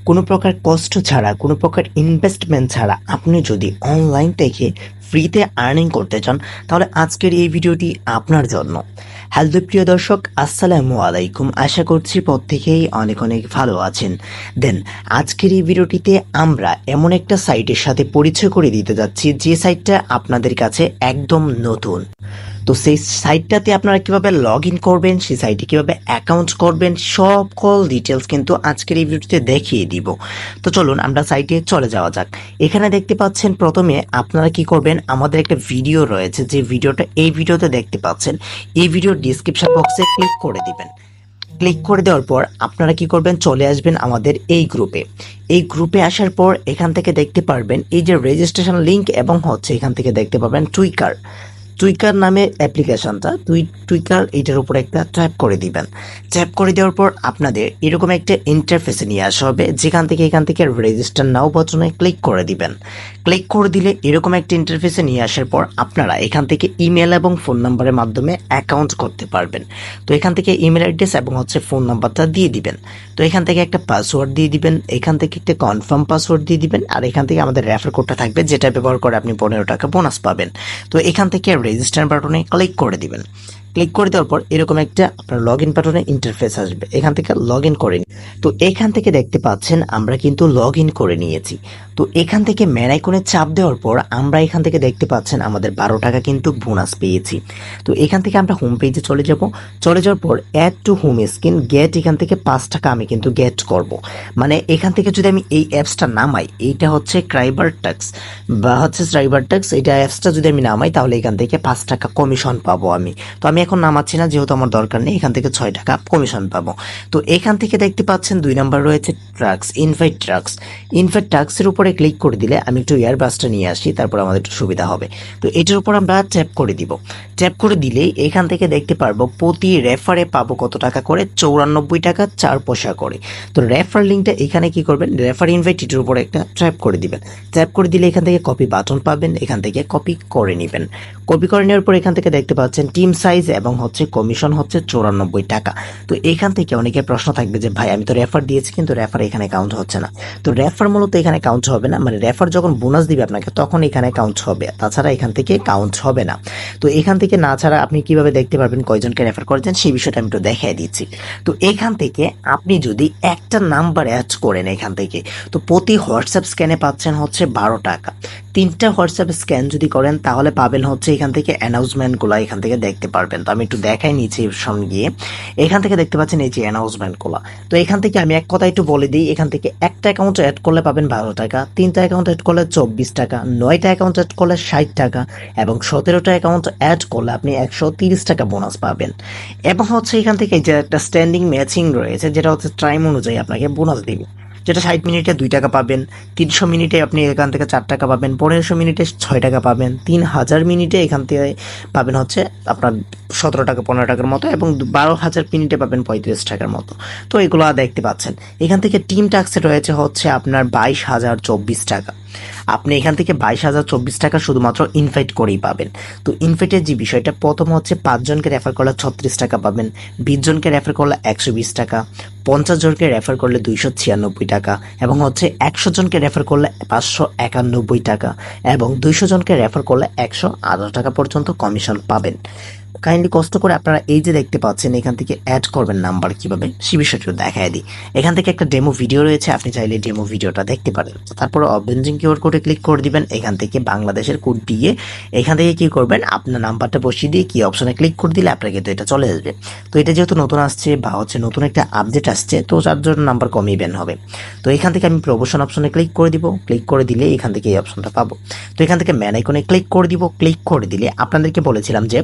কোনো প্রকার কষ্ট ছাড়া, কোনো প্রকার ইনভেস্টমেন্ট ছাড়া আপনি যদি অনলাইন থেকে ফ্রিতে আর্নিং করতে চান, তাহলে আজকের এই ভিডিওটি আপনার জন্য। হ্যালো প্রিয় দর্শক, আসসালামু আলাইকুম। আশা করছি প্রত্যেকেই অনেক অনেক ভালো আছেন। দেন আজকের এই ভিডিওটিতে আমরা এমন একটা সাইটের সাথে পরিচয় করে দিতে যাচ্ছি, যে সাইটটা আপনাদের কাছে একদম নতুন। তো সেই সাইটটাতে আপনারা কিভাবে লগ ইন করবেন, সেই সাইটে কিভাবে অ্যাকাউন্ট করবেন, সকল ডিটেলস কিন্তু আজকের এই ভিডিওতে দেখিয়ে দিব। তো চলুন আমরা সাইটে চলে যাওয়া যাক। এখানে দেখতে পাচ্ছেন প্রথমে আপনারা কি করবেন, আমাদের একটা ভিডিও রয়েছে, যে ভিডিওটা এই ভিডিওতে দেখতে পাচ্ছেন, এই ভিডিওর ডিসক্রিপশন বক্সে ক্লিক করে দিবেন। ক্লিক করে দেওয়ার পর আপনারা কি করবেন, চলে আসবেন আমাদের এই গ্রুপে। এই গ্রুপে আসার পর এখান থেকে দেখতে পারবেন এই যে রেজিস্ট্রেশন লিংক, এবং হচ্ছে এখান থেকে দেখতে পাবেন টুইকার নামে অ্যাপ্লিকেশনটা, টুইকার, এইটার উপর একটা ট্যাপ করে দিবেন। ট্যাপ করে দেওয়ার পর আপনাদের এরকম একটা ইন্টারফেসে নিয়ে আসা হবে, যেখান থেকে এখান থেকে রেজিস্টার নাও বাটনে ক্লিক করে দিবেন। ক্লিক করে দিলে এরকম একটা ইন্টারফেসে নিয়ে আসার পর আপনারা এখান থেকে ইমেল এবং ফোন নাম্বারের মাধ্যমে অ্যাকাউন্ট করতে পারবেন। তো এখান থেকে ইমেল অ্যাড্রেস এবং হচ্ছে ফোন নাম্বারটা দিয়ে দিবেন। তো এখান থেকে একটা পাসওয়ার্ড দিয়ে দিবেন, এখান থেকে একটা কনফার্ম পাসওয়ার্ড দিয়ে দিবেন, আর এখান থেকে আমাদের রেফার কোডটা থাকবে, যেটা ব্যবহার করে আপনি 15 টাকা বোনাস পাবেন। তো এখান থেকে রেজিস্টার বাটনে ক্লিক করে দিবেন। ক্লিক করে দেওয়ার পর এরকম একটা আপনার লগ ইন বাটনে ইন্টারফেস আসবে, এখান থেকে লগ ইন করে নিন। তো এখান থেকে দেখতে পাচ্ছেন আমরা কিন্তু লগ ইন করে নিয়েছি। তো এখান থেকে মেন আইকনে চাপ দেওয়ার পর আমরা এখান থেকে দেখতে পাচ্ছেন আমাদের 12 টাকা কিন্তু বোনাস পেয়েছি। তো এখান থেকে আমরা হোম পেজে চলে যাওয়ার পর add to home screen get, এখান থেকে 5 টাকা আমি কিন্তু গেট করব। মানে এখান থেকে যদি আমি এই অ্যাপসটা নামাই, এইটা হচ্ছে ক্রাইবারটাক্স বা হচ্ছে স্ট্রাইবারটাক্স, এইটা অ্যাপসটা যদি আমি নামাই, তাহলে এখান থেকে 5 টাকা কমিশন পাবো আমি। তো আমি এখন নামাচ্ছি না, যেহেতু আমার দরকার নেই। এখান থেকে 6 টাকা কমিশন পাবো। তো এখান থেকে দেখতে পাচ্ছেন 2 নাম্বার রয়েছে ট্রাক্স, ইনভাইট ট্রাক্সের উপরে ক্লিক করে দিলে, আমি একটু এয়ারবাসটা নিয়ে আসি, তারপর আমাদের একটু সুবিধা হবে। তো এটার উপর আমরা ট্যাপ করে দিব। ট্যাপ করে দিলেই এখান থেকে দেখতে পারবো প্রতি রেফারে পাবো কত টাকা করে, 94 টাকা 4 পয়সা করে। তো রেফার লিঙ্কটা এখানে কি করবেন, রেফার ইনভাইট, এটার উপরে একটা ট্যাপ করে দিবেন। ট্যাপ করে দিলে এখান থেকে কপি বাটন পাবেন, এখান থেকে কপি করে নেবেন। কপি করে নেওয়ার পর এখান থেকে দেখতে পাচ্ছেন টিম সাইজ এবং হচ্ছে কমিশন হচ্ছে 94 টাকা। তো এখান থেকে অনেকের প্রশ্ন থাকবে যে ভাই, আমি তো রেফার দিয়েছি, কিন্তু রেফার এখানে কাউন্ট হচ্ছে না। তো রেফার মূলত এখানে কাউন্ট হবে না, মানে রেফার যখন বোনাস দিবে আপনাকে, তখন এখানে কাউন্ট হবে, তাছাড়া এখান থেকে কাউন্ট হবে না। তো এখান থেকে না ছাড়া আপনি কিভাবে দেখতে পারবেন কয়জনকে রেফার করেছেন, সেই বিষয়টা আমি একটু দেখিয়ে দিচ্ছি। তো এখান থেকে আপনি যদি একটা নাম্বার অ্যাড করেন এখান থেকে, তো প্রতি হোয়াটসঅ্যাপ স্ক্যানে পাচ্ছেন হচ্ছে 12 টাকা। 3টা হোয়াটসঅ্যাপ স্ক্যান যদি করেন, তাহলে পাবেন হচ্ছে এখান থেকে অ্যানাউন্সমেন্টগুলো এখান থেকে দেখতে পারবেন। তো আমি একটু দেখাই নিচ্ছি সঙ্গে গিয়ে। এখান থেকে দেখতে পাচ্ছেন এই যে অ্যানাউন্সমেন্টগুলো। তো এখান থেকে আমি এক কথা একটু বলে দিই, এখান থেকে একটা অ্যাকাউন্ট অ্যাড করলে পাবেন 12 টাকা, 3টা অ্যাকাউন্ট অ্যাড করলে 24 টাকা, 9টা অ্যাকাউন্ট অ্যাড করলে 60 টাকা, এবং 17টা অ্যাকাউন্ট অ্যাড করলে আপনি 130 টাকা বোনাস পাবেন। এবং হচ্ছে এখান থেকে যে একটা স্ট্যান্ডিং ম্যাচিং রয়েছে, যেটা হচ্ছে টাইম অনুযায়ী আপনাকে বোনাস দিবে, যেটা 60 মিনিটে 2 টাকা পাবেন, 300 মিনিটে আপনি এখান থেকে 4 টাকা পাবেন, 1500 মিনিটে 6 টাকা পাবেন, 3000 মিনিটে এখান থেকে পাবেন হচ্ছে আপনার 17 টাকা 15 টাকার মতো, এবং 12,000 মিনিটে পাবেন 35 টাকার মতো। তো এগুলো দেখতে পাচ্ছেন। এখান থেকে টিম ট্যাক্সে রয়েছে হচ্ছে আপনার 22,024 টাকা। আপনি এখান থেকে 22,024 টাকা শুধুমাত্র ইনভাইট করেই পাবেন। তো ইনভাইটের যে বিষয়টা, প্রথম হচ্ছে 5 জনকে রেফার করলে 36 টাকা পাবেন, 20 জনকে রেফার করলে 120 টাকা, 50 জনকে রেফার করলে 296 টাকা, এবং হচ্ছে 100 জনকে রেফার করলে 591 টাকা, এবং 200 জনকে রেফার করলে 118 টাকা পর্যন্ত কমিশন পাবেন। কাইন্ডলি কষ্ট করে আপনারা এই যে দেখতে পাচ্ছেন, এখান থেকে অ্যাড করবেন নাম্বার কিভাবে, সে বিষয়টা দেখায় দিই। এখান থেকে একটা ডেমো ভিডিও রয়েছে, আপনি চাইলে ডেমো ভিডিওটা দেখতে পারেন। তারপরে অভ্যন্তরীণ কিউআর কোডে ক্লিক করে দিবেন, এখান থেকে বাংলাদেশের কোড দিয়ে এখান থেকে কি করবেন, আপনার নাম্বারটা বসিয়ে দিয়ে কি অপশনে ক্লিক করে দিলে আপনার কিন্তু এটা চলে আসবে। তো এটা যেহেতু নতুন আসছে বা হচ্ছে নতুন একটা আপডেট আসছে, তো যার জন্য নাম্বার কমই ব্যান হবে। তো এখান থেকে আমি প্রমোশন অপশনে ক্লিক করে দিব। ক্লিক করে দিলে এখান থেকে এই অপশনটা পাবো। তো এখান থেকে ম্যান আইকনে ক্লিক করে দিব। ক্লিক করে দিলে আপনাদেরকে বলেছিলাম যে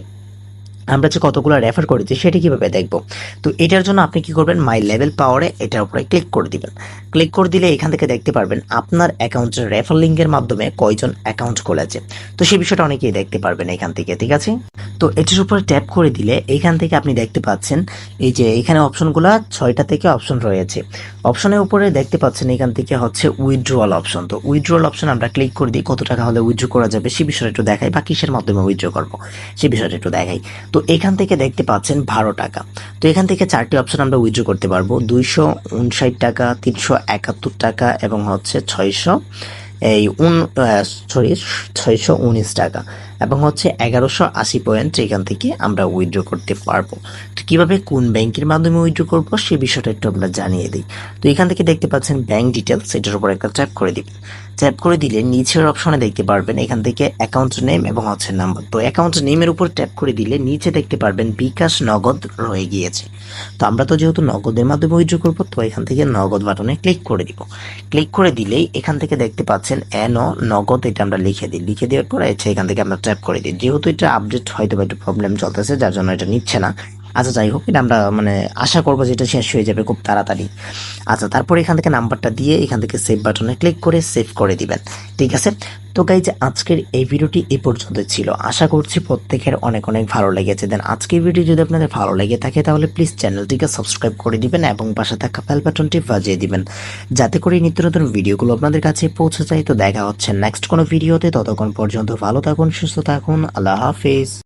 আমরা যে কতগুলো রেফার করেছি সেটা কিভাবে দেখবো। তো এটার জন্য আপনি কি করবেন, মাই লেভেল পাওয়ারে এটার উপরে ক্লিক করে দিবেন। ক্লিক করে দিলে এখান থেকে দেখতে পারবেন আপনার অ্যাকাউন্টের রেফার লিঙ্কের মাধ্যমে কয়জন অ্যাকাউন্ট খোলেছে। তো সেই বিষয়টা অনেকেই দেখতে পারবেন এখান থেকে, ঠিক আছে। তো এটির উপরে ট্যাপ করে দিলে এখান থেকে আপনি দেখতে পাচ্ছেন এই যে এখানে অপশনগুলো 6টা থেকে অপশন রয়েছে। অপশনের উপরে দেখতে পাচ্ছেন এখান থেকে হচ্ছে উইথড্রয়াল অপশন। তো উইথড্রয়াল অপশন আমরা ক্লিক করে দিই, কত টাকা হলে উইথড্র করা যাবে সে বিষয়টা একটু দেখাই, বা কিসের মাধ্যমে উইথড্র করবো সে বিষয়টা একটু দেখাই। তো তো এখান থেকে দেখতে পাচ্ছেন 12 টাকা। তো এখান থেকে 4টি অপশন আমরা উইথড্র করতে পারবো, 259 টাকা, 371 টাকা এবং হচ্ছে 619 টাকা এবং হচ্ছে 1180 পয়েন্ট এখান থেকে আমরা উইথড্র করতে পারবো। তো কিভাবে কোন ব্যাংকের মাধ্যমে উইথড্র করবো সেই বিষয়টা একটু আমরা জানিয়ে দিই। তো এখান থেকে দেখতে পাচ্ছেন ব্যাংক ডিটেলস, এটার উপর একটা ট্যাপ করে দিবেন। ট্যাপ করে দিলে নিচের অপশনে দেখতে পারবেন এখান থেকে অ্যাকাউন্ট নেম এবং হচ্ছে নাম্বার। তো অ্যাকাউন্ট নেমের উপর ট্যাপ করে দিলে নিচে দেখতে পারবেন বিকাশ নগদ রয়ে গিয়েছে। তো আমরা তো যেহেতু নগদের মাধ্যমে উইথড্র করবো, তো এখান থেকে নগদ বাটনে ক্লিক করে দিব। ক্লিক করে দিলেই এখান থেকে দেখতে পাচ্ছেন নগদ, এটা আমরা লিখে দিই। লিখে দেওয়ার পরে এখান থেকে আমরা ট্যাপ করে দিই। যেহেতু এটা আপডেট হয়তো বা একটু প্রবলেম চলতেছে, যার জন্য এটা নিচ্ছে না। আচ্ছা যাই হোক, এটা আমরা আশা করবো যে এটা শেষ হয়ে যাবে খুব তাড়াতাড়ি। আচ্ছা, তারপরে এখান থেকে নাম্বারটা দিয়ে এখান থেকে সেভ বাটনে ক্লিক করে সেভ করে দিবেন। ঠিক আছে। তো গাইজ, আজকের এই ভিডিওটি এই পর্যন্ত ছিল। আশা করছি প্রত্যেকের অনেক অনেক ভালো লেগেছে। দেন আজকের ভিডিও যদি আপনাদের ভালো লেগে থাকে তাহলে প্লিজ চ্যানেলটিকে সাবস্ক্রাইব করে দিবেন এবং পাশে থাকা বেল বাটনটি বাজিয়ে দিবেন, যাতে করে নিত্য নতুন ভিডিওগুলো আপনাদের কাছে পৌঁছে যায়। তো দেখা হচ্ছে নেক্সট কোনো ভিডিওতে। ততক্ষণ পর্যন্ত ভালো থাকুন, সুস্থ থাকুন। আল্লাহ হাফিজ।